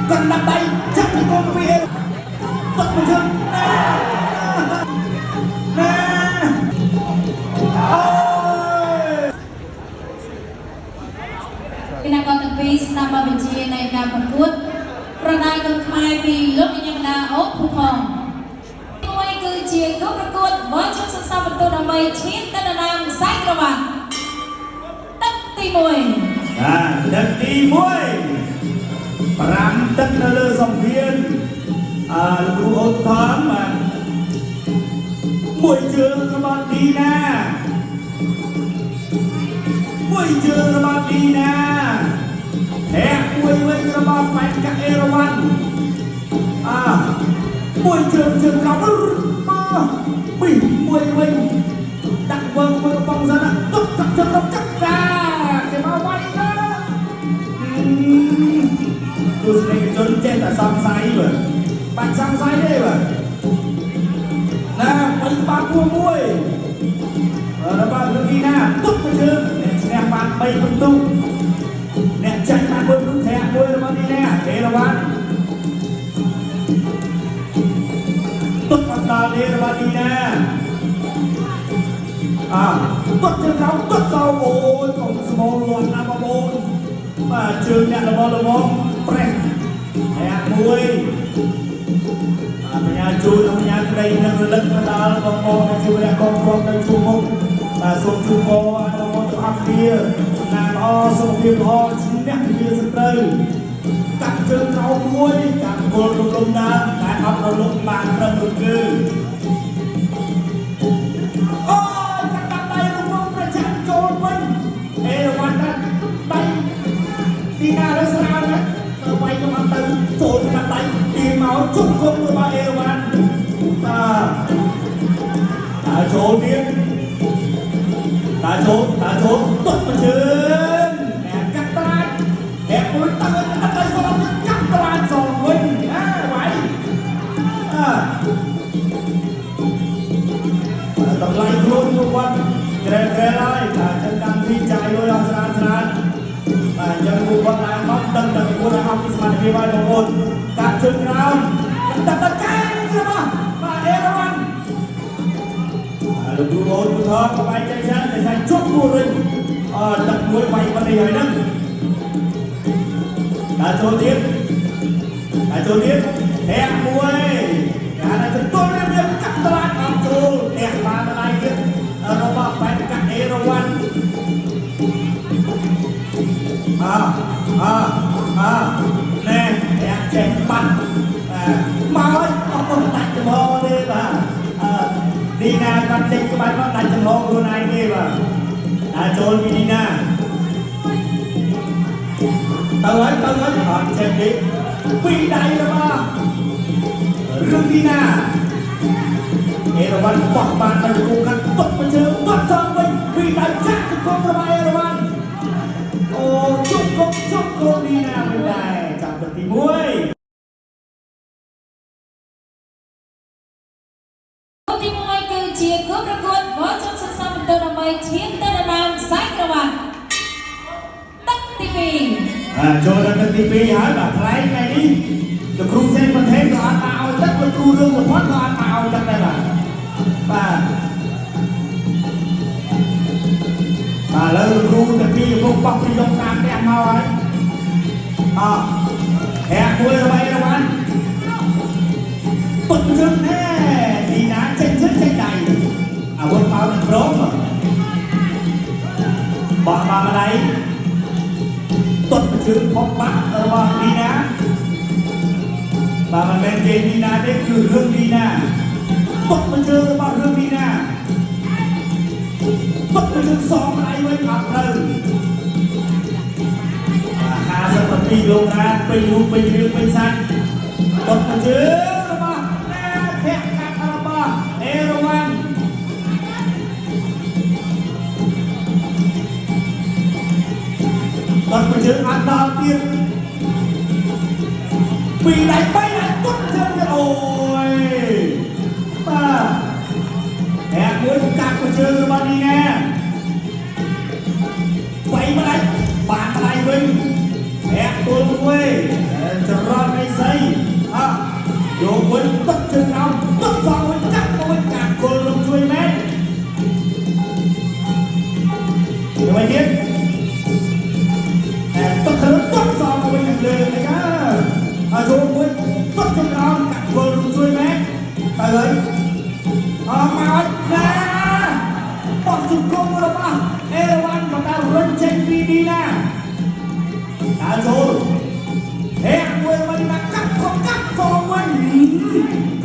cần đặt tay chắc là con về tận một chân cái nào còn tập vi năm ba bên chia này nào còn cút rồi đây còn mai vì lúc như là ốp phục hồng ngôi cứ chia cốt ra cút với trong sân sau một tô đầm mây chiến tên là nam sách các bạn tất tì mùi tất tì mùi Ram tất là lơ dòng viên lưu ôn thoáng mà buổi trưa các bạn đi nè buổi trưa các bạn đi nè hẹn buổi các bạn phải các Erawan buổi trường trường cao bị buổi đặt vâng với vòng ra đã tốt chặt chân nó cắt ra cái bao quay đó tôi sẽ cái chân trên là sang sáy rồi bạn sang sáy đây mà nè mấy ba cua muôi đó bạn cứ đi nè tốt cái chân nè bạn bay phân tung nè chạy bạn bơi cứ thẻ muôi nó đi nè thế là bạn tốt mặt ta đi là bạn đi nè tốt chân kháo tốt sau ôi còn số loạn nam môn mà trường nhận là bóng prek hẹn muôi nhà chui trong nhà đây nâng lưng ta con chui là con đây chui mông và số chui con từ áp kia là o số kia o chính nét kia sân đây cắt chân kháo muôi cắt cột lông đá cái áp đầu lông bàn đâm được cư đi nào đó sao đấy quay cho mặt tay trốn mặt tay đi máu chúc không cho ba Erawan ta trốn tiếp ta trốn tốt mà chân nè cắt tay hẹp mũi tay cắt tay sau đó cắt tay giòn mình vậy tập lại luôn luôn quan kề lại cả chân đang đi chạy đôi lòng sàn yang buat anak dan buat anak semangat hebat maupun kacung ground dan tekan sama Pak Erawan lalu buat buat pemain Chelsea để giành chốt vô địch tập mối quay vấn đề này nâng đã trốn tiếp hẹn muôi đã là chúng tôi lên việc cắt tạt làm trù hẹn ba này kia nó bảo phải cắt Erawan nè em chạy bắn mau ấy ông đánh cho bò đi mà đi na con chạy cái bắn nó đánh cho bò luôn này đi mà trốn đi na tao ấy còn xem đi bị đầy rồi mà rừng đi na Erawan bọc bàn mà cùng cắt tốt mà chưa tốt xong mình bị đánh chắc thì không có bài Erawan chúc cô đi nào bên này chào được tí muôi tí muôi từ chia cướp ra cuốn với trong sân sau một tờ đầm mây chiến tên là nam sách các bạn tất tivi cho ra tất tivi hả bà thấy này đi được kêu xem mà thêm có ăn tao tất là kêu lương một thoát có ăn tao chắc đây là bà lớn ru từ khi không bọc đi trong nam em mau ấy hẹn muôi là bay đâu anh bật chân nè đi ná tranh đầy quân bao được rốt mà bọn bà đây tuần chân phong bát ở bọn đi ná bà mình bên trên đi ná đấy cứ hương đi ná tuần chân bao hương đi ná bất cứ những xóm này mới thật rồi hà sân tập đi lông ra bình luôn bình riêng bình xanh bất cứ chứ mà nè hẹn các Araba Erawan bất cứ chứ ăn đầu tiên bị đánh bay đánh tốt chân rồi hẹn muối cắt của chưa các bạn đi nghe quay mà đánh bạn này mình hẹn tôi muối cho មួយទុកជើងក្រោមទុកសងមួយកាត់មួយកាត់គល់លំជួយមែនយ៉ាងនេះទុកគ្រឿងទុកសងមួយខាងលើនេះណាចូលមួយទុកជើងក្រោមកាត់គល់លំជួយមែនទៅហើយមកណាបោះជង្គង់របស់អេរវ៉ាន់មកដល់រុញចេញពីឌីណាដល់ចូលហេមួយមកណាកាត់សងវិញ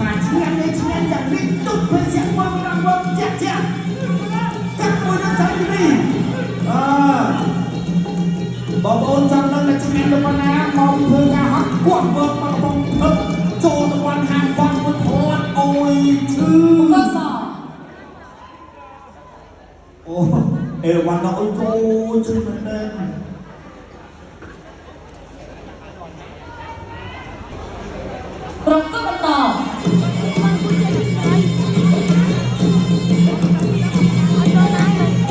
ការឈ្នះនេះឈ្នះយ៉ាងនេះទុកពេលជាមួយរងវងចាក់កាត់មួយដល់ចៃនេះបងប្អូនចង់ដឹងថាឈ្នះរបស់ណាមកធ្វើការហត់គាត់មើលមកបងធ្វើចូលទៅបានហាងបងមួយផ្លាត់អុយឈឺមកសអូអេរវ៉ាន់ដល់អុយចូលឈឺមែនទេប្រកបបន្ត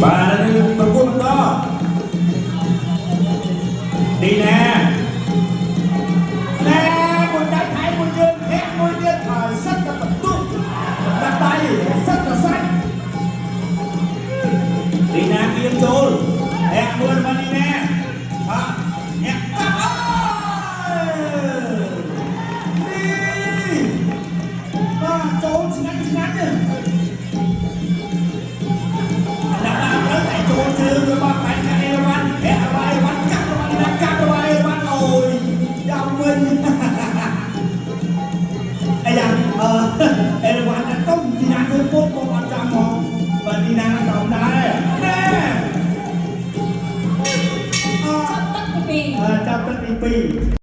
បាទនេះប្រកបបន្តឌីណាមួយដៃថៃមួយជើងហែកមួយទៀតសិតតែបន្ទុកដាក់ដៃសិតតែសាច់ឌីណាគៀមចូលហែកមួយរបស់ឌីណាញាក់កាប់ចូលឆ្ងាញ់ទេចូលជើងរបស់បែកកាអេវ៉ាន់ហែកអេវ៉ាន់កាប់របស់ណាកាប់របស់អេវ៉ាន់អូយយ៉ាងវិញអីយ៉ាងអេវ៉ាន់ទៅទុំទីណាធ្វើពុកមកអត់ចាំមកបើទីណាដល់ដែរណែចាប់ទឹកទី2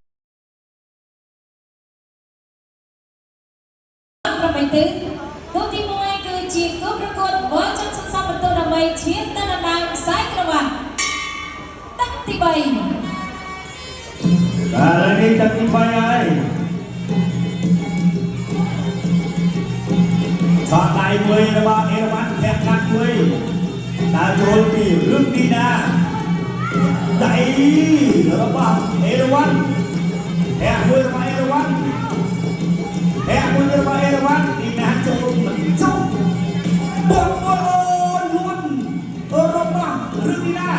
ប្របីទៅគូទី1គឺជាគូប្រកួតវ៉ាចង់សន្សំបន្ទូដើម្បីឈានទៅដល់ដៅខ្សែក្រវ៉ាត់ទឹកទី3បាទនេះទឹកទី3ហើយឆោតដៃមួយរបស់អេរវ៉ាន់ធាក់កាត់មួយដល់ចូលពីរឿងឌីណាដៃរបស់អេរវ៉ាន់ធាក់មួយរបស់អេរវ៉ាន់ហែកមួយរបស់អេរវ៉ាន់ឌីណាចូលមិនចុះបងប្អូនលួនរបស់រឿងឌីណា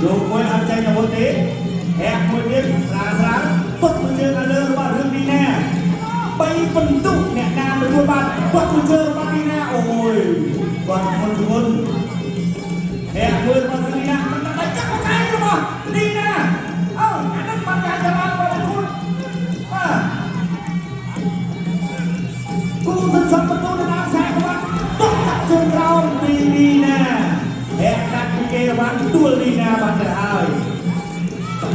លោកមួយអត់ចេញអាវុធទេហែកមួយទៀតស្រាលពុតមួយជើងឲ្យលើរបស់រឿងឌីណា3បន្ទុកអ្នកណាទទួលបានពុតមួយជើងរបស់ឌីណាអូយគាត់មិនធ្ងន់ហែកមួយរបស់រឿងឌីណាមិនដល់ចាប់កែរបស់ឌីណាអានោះបានការចរាចរណ៍របស់ខ្លួនគូសន្សំបន្ទូដល់ខ្សែក្បាត់ទុកដាក់ជើងក្រោមពីឌីណាហែកកាត់ពីអេរវ៉ាន់ទួលឌីណាបានទៅហើយ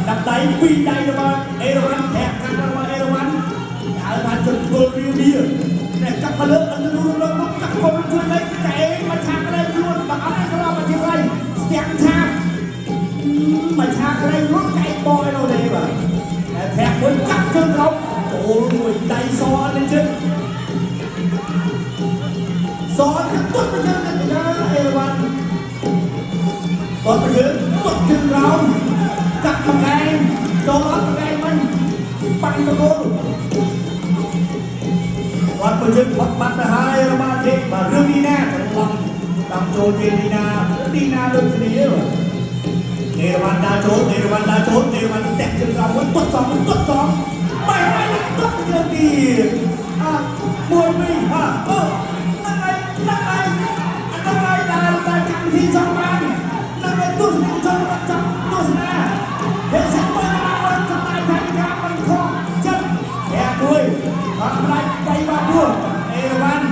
ដាក់ដៃពីរដៃរបស់អេរវ៉ាន់ហែកកាត់របស់អេរវ៉ាន់ហៅថាជន់គល់វាតែចាប់មកលើកអឺលោកមកកាត់កុំជួយលេខកែមកឆាក់លេខខ្លួនបើអត់ឲ្យក្រោមមកជាស្អីស្ទាក់ឆាក់មកឆាក់លេខខ្លួនកែបយនោះទេបាទតែធាក់មួយកាត់ជើងក្រោមចូលមួយដៃសនេះជិតសอนទុកទៅយើងទៅអេរវ៉ាន់ទុកទៅយើងទុកជើងក្រោមកាត់មកកែចូលអត់មកកែមិនបាញ់ទៅគោលគាត់មកជើងគាត់បាត់ទៅហើយរបស់ទេបាទរឿងឌីណាត្រឡប់តាមចូលជាឌីណាដូចគ្នាអេរវ៉ាន់ដើរចូលអេរវ៉ាន់តាក់ជើងក្រោមមួយទុកសងបែរទុកជើងទៀតមួយវិញតែកម្មវិធីចង់បាននៅទស្សនិកជនរត់ចាប់ទស្សនាហេតុសិនមើលមកចំណាយថវិកាមិនខកចិត្តហែកមួយអត់ផ្លាច់ដៃបាក់មួយអេរវ៉ាន់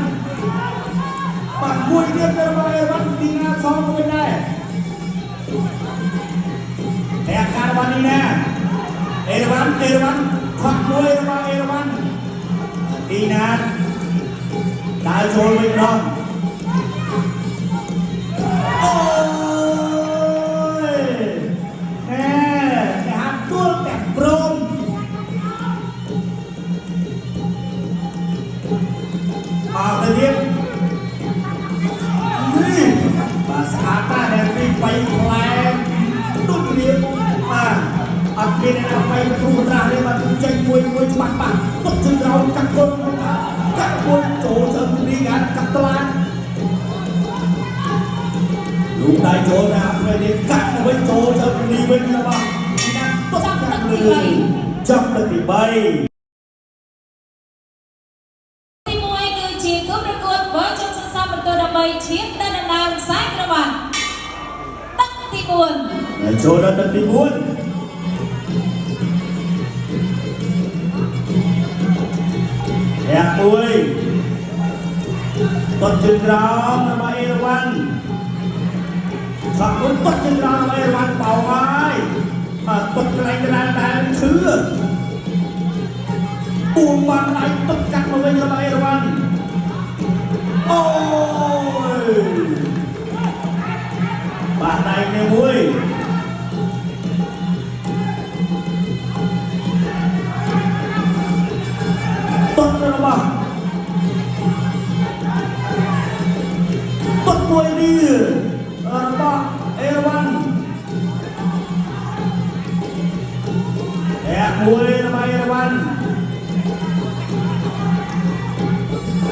បាក់មួយទៀតទៅរបស់អេរវ៉ាន់ឌីណាសងមួយដែរហែកការរបស់ឌីណាអេរវ៉ាន់ខត់មួយរបស់អេរវ៉ាន់ឌីណាដើរចូលវិញម្ដងអូយគេហាត់ទួលតែព្រមមកទៅទៀតនេះបាទស្អាតណាស់ដែលពី3ផ្លែទុករៀបបាទអត់មានអ្នក bay thu ra đây mà tranh mùiច្បាស់បាក់ទុកជើងក្រោយកាត់គុណកាត់គុណចូលទៅនេះកាត់ត្លាក់លោកដៃចូលណាពេលនេះកាត់វិញចូលទៅនេះវិញរបស់ណាទុកកាត់លើចាប់ទៅទី3 ទី1គឺជាគូប្រកួតបើចុងសន្សំបន្ទូដើម្បីឈានទៅដណ្ដើមខ្សែក្រវ៉ាត់ទឹកទី4ចូលដល់ទឹកទី4Hẹn mùi Tuật chân rõng là bà Ê Văn Chọn muốn tuật chân rõng là bà Ê Văn bảo ai Tuật cái này đá lên chứ Buông bàn lại tuật cắt vào bên cho bà Ê Văn Ôi Bàn này nghe mùi Tuật rồi bà Tuật mùi đi bà Ê Văn Hẹn mùi là bà Ê Văn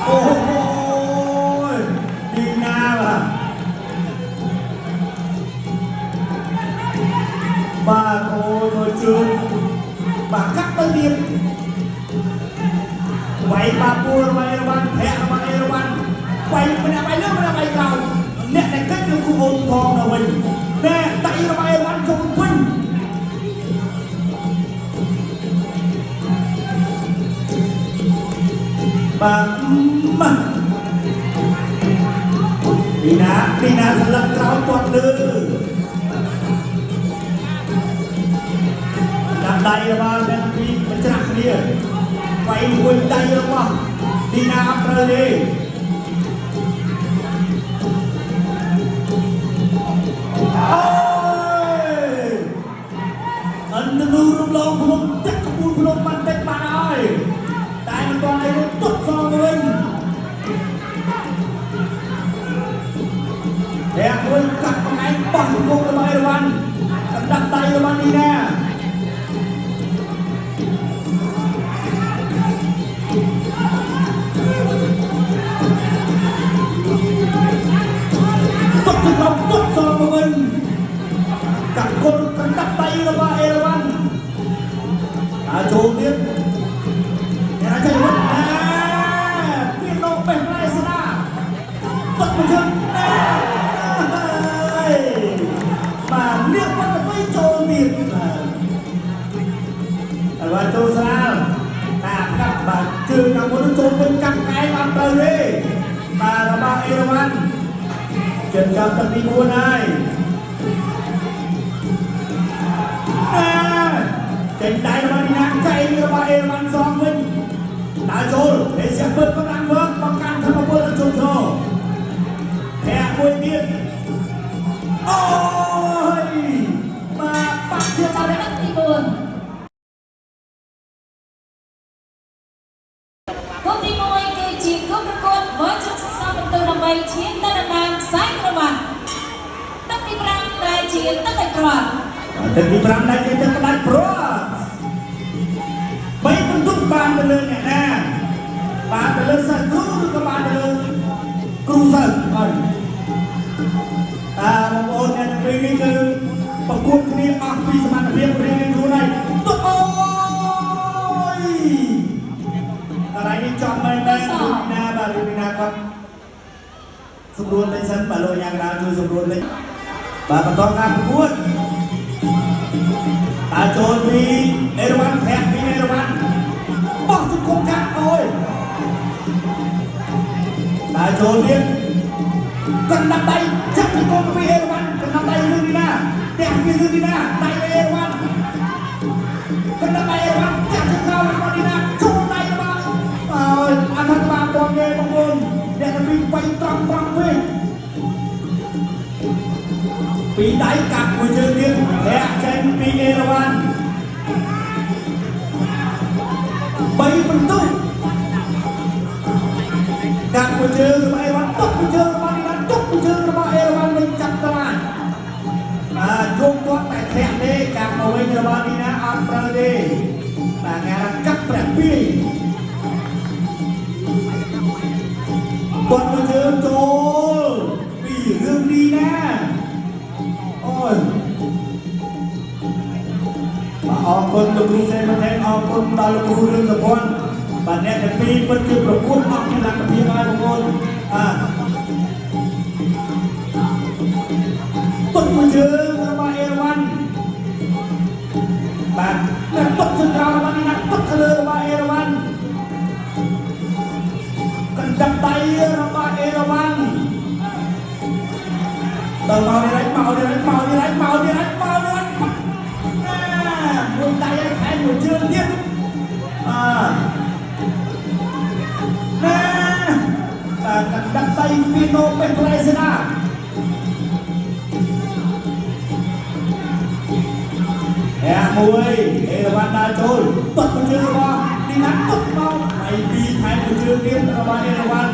Ôi Đi na bà Bà ôi tôi chương Bà cắt tới điện Quay bà bùa là bà Ê Văn Hẹn là bà Ê Văn Quay mình đã bay nước mình đã bay cầu Nè này cách được khu hồn thòng là mình Nè tay là bà Ê Văn không quên Bà Đi nà thật lập trao toàn lư Nằm tay là bà Nè nằm đi Mình chắc đi Quay mùi tay là bà Đi nà áp ra đi Ôi Ấn nâng lưu rung lâu không chắc có buồn không bắn tích bạn ơi Tại mình toàn này nó tốt so với mình Hẹn ơi cặp bằng anh bỏ một cung cho bà Ê Văn Đặt tay cho bạn đi nè Tốt cho lòng tốt so với mình Cặp cung cần đặt tay cho bà Ê Văn Trốn tiếp Nè nó chơi mất Nè Viên độ bèn lại xa nà Tốt một chân Nè Mà liếc mắt là tôi trốn tiếp Và trốn xa Nà các bạn trường nào muốn trốn bên cặp cái bạn đời đi Bà là bà Ê Văn Chân cầm tầm đi buôn ai Nè Trên tay là bà đi ngang chạy như bà Ê Văn xong mình Đã trốn để xem bớt có đang vớt bằng căn thân mà bớt là trốn trồ Hẹn mùi tiên Ôi Mà bác chưa bà đấy Đấtទី4គូទី1គឺជាគូប្រកួតបើចុងសន្សំបន្ទូដើម្បីឈានទៅដណ្ដើមខ្សែក្រវ៉ាត់ទឹកទី5ដែលជាទឹកឯក្រត់ ទឹកទី5ដែលជាទឹកផ្ដាច់ព្រោះបីបន្ទុកបានទៅលើអ្នកណាបានទៅលើសិស្សគ្រូឬក៏បានទៅលើគ្រូសិស្សអត់បងប្អូនអ្នកពេលនេះគឺប្រកួតគ្នាអស់ពីសមត្ថភាពរៀនខ្លួនឯងទុកអូយកន្លែងនេះចំមែនណាបាទរីណាគាត់សម្រួលលេខសិនបាទលោកយ៉ាងណាជួយសម្រួលលេខបាទបន្តការប្រកួតតាចូលពីអេរវ៉ាន់แท็กពីអេរវ៉ាន់បោះទៅគុំកាត់អើយតាចូលទៀតកាន់ដាក់ដៃចាប់ទៅគុំពីអេរវ៉ាន់កាន់ដាក់ដៃរឿងនេះណាแท็กពីរឿងនេះណាដៃអេរវ៉ាន់កាន់ដាក់ដៃអេរវ៉ាន់ចាប់ទៅក្រោយរបស់នេះណាចូលដៃរបស់អើយអធិបាលតងគេបងប្អូនអ្នកទៅពីត្រង់វិញពីដៃកាត់មួយជើងទៀតធាក់ចេញពីអេរវ៉ាន់3បន្ទុកកាត់មួយជើងរបស់អេរវ៉ាន់ទុកមួយជើងរបស់នេះណាទុកមួយជើងរបស់អេរវ៉ាន់វិញចាប់ត្រាយយកគាត់តែធាក់ទេកាត់មកវិញ របស់នេះណាអត់ត្រូវទេតែគេរកកាប់ប្រាក់ពីគាត់មកជើងចូលពីរឿងនេះណាអូយអរគុណលោកគ្រូសេនបន្ថែមអរគុណដល់លោកគ្រូរឿងសុភ័ណ្ឌបាទអ្នកទាំងពីរពិតជាប្រកួតអស់ពីលក្ខភាពហើយបងប្អូនទុកមួយជើងរបស់អេរវ៉ាន់បាទតែទុកជើងក្រោយរបស់នេះណាទុកទៅលើរបស់អេរវ៉ាន់កណ្ដាប់ដៃរបស់អេរវ៉ាន់ដល់មកនេះមកនេះមកនេះមកនេះមកនេះមួយដៃឲ្យខែមួយជើងទៀតណាកណ្ដាប់ដៃពីណូពេប្រៃសេណាមួយអេរវ៉ាន់ដើរចូលទុកមួយជើងរបស់នេះណាទុកមកហើយពីខែមួយជើងទៀតរបស់អេរវ៉ាន់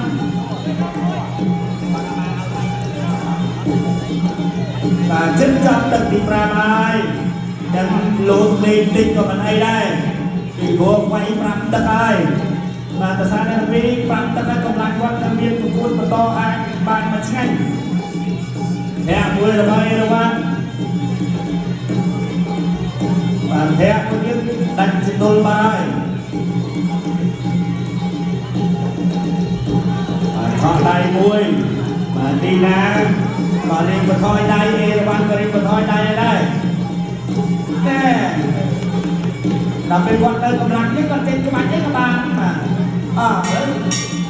បាទចិនចាប់ទឹកទី5ហើយទាំងលោតលេងតិចក៏មិនអីដែរពីព្រោះវាយ5ទឹកហើយបាទភាសានៅពី5ទឹកហើយកម្លាំងគាត់នឹងមានប្រកួតបន្តអាចបានមួយឆ្ងាញ់អ្នកមួយរបស់អេរវ៉ាន់បាទធាក់មួយទៀតដាច់ជិតលបាយបាទខកដៃមួយបាទទីណាបាទលេងបន្ថយដៃអេរវ៉ាន់ក៏លេងបន្ថយដៃដែរតែដល់ពេលគាត់ទៅកម្លាំងនេះគាត់ចេញក្បាច់នេះក៏បានបាទ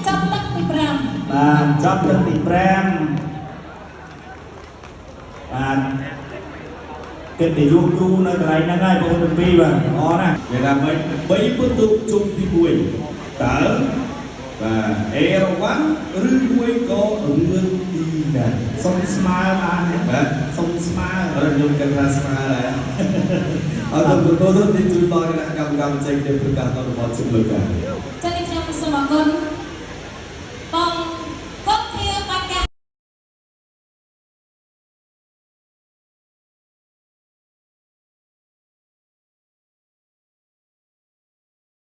ចាប់ទឹកទី5បាទចាប់ទឹកទី5បាទគេទៅយកគ្រូនៅកន្លែងហ្នឹងហើយបងប្អូនទាំងពីរបាទល្អណាស់គេថា3ពិន្ទុជុំទី1តើបាទអេរវ៉ាន់ឬមួយក៏រឿងទីណាសុំស្មើបានបាទសុំស្មើខ្ញុំគិតថាស្មើដែរអរគុណទៅទីជួយដល់គណៈកម្មការវិជ័យដែលប្រកាសដល់របស់ជំនួយការចា៎ខ្ញុំសូមអរគុណ